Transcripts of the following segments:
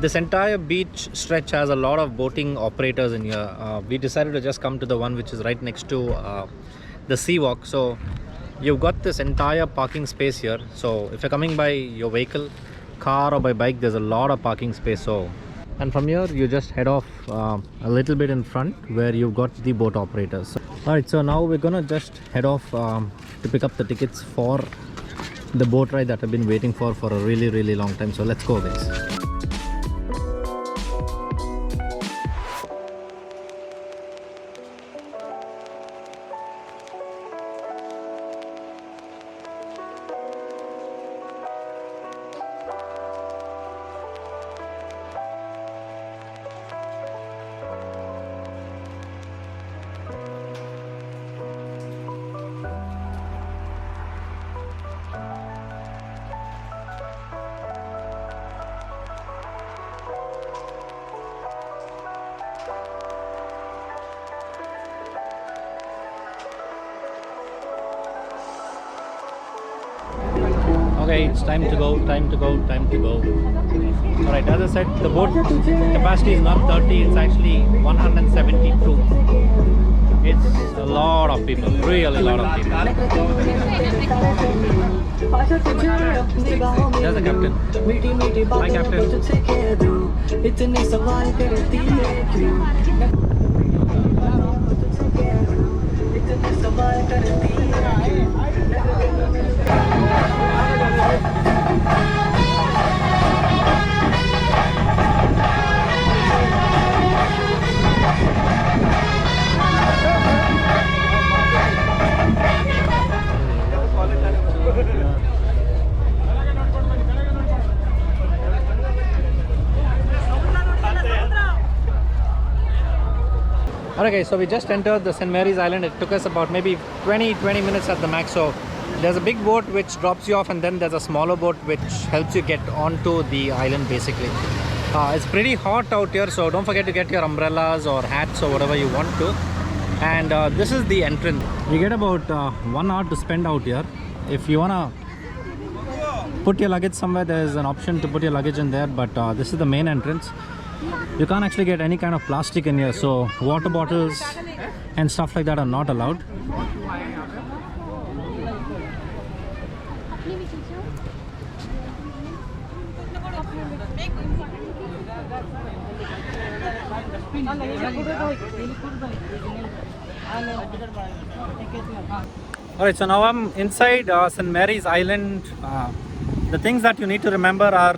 This entire beach stretch has a lot of boating operators in here. We decided to just come to the one which is right next to the sea walk. So you've got this entire parking space here. So if you're coming by your vehicle, car or by bike, there's a lot of parking space. So, and from here you just head off a little bit in front where you've got the boat operators. Alright, so now we're gonna just head off to pick up the tickets for the boat ride that I've been waiting for a really long time. So let's go, guys. Okay, it's time to go. Alright, as I said, the boat capacity is not 30, it's actually 172. It's a lot of people, really a lot of people. There's the captain. Hi, captain. Okay, so we just entered the St. Mary's Island. It took us about maybe 20 minutes at the max. So there's a big boat which drops you off, and then there's a smaller boat which helps you get onto the island basically. It's pretty hot out here, so don't forget to get your umbrellas or hats or whatever you want to. And this is the entrance. You get about 1 hour to spend out here. If you wanna put your luggage somewhere, there's an option to put your luggage in there, but this is the main entrance. You can't actually get any kind of plastic in here, so water bottles and stuff like that are not allowed. Alright, so now I'm inside St. Mary's Island. The things that you need to remember are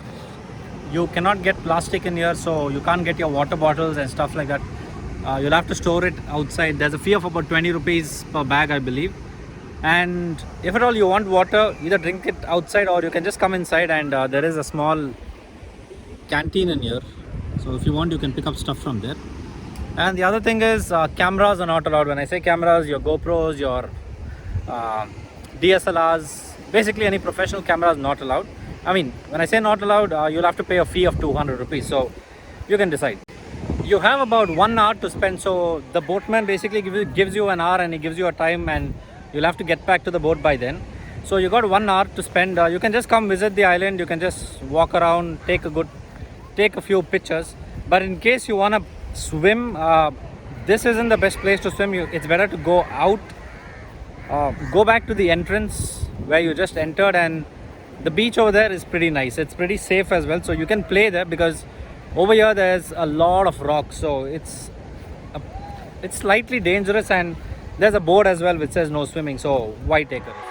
you cannot get plastic in here, so you can't get your water bottles and stuff like that. You'll have to store it outside. There's a fee of about 20 rupees per bag, I believe. And if at all you want water, either drink it outside or you can just come inside, and there is a small canteen in here. So if you want, you can pick up stuff from there. And the other thing is cameras are not allowed. When I say cameras, your GoPros, your DSLRs, basically any professional camera is not allowed. I mean, when I say not allowed, you'll have to pay a fee of 200 rupees. So you can decide. You have about 1 hour to spend. So the boatman basically gives you an hour, and he gives you a time, and you'll have to get back to the boat by then. So you got 1 hour to spend. You can just come visit the island. You can just walk around, take a few pictures. But in case you want to swim, this isn't the best place to swim. It's better to go out, go back to the entrance where you just entered, and the beach over there is pretty nice. It's pretty safe as well, so you can play there, because over here there's a lot of rocks, so it's slightly dangerous, and there's a board as well which says no swimming, so why take a risk?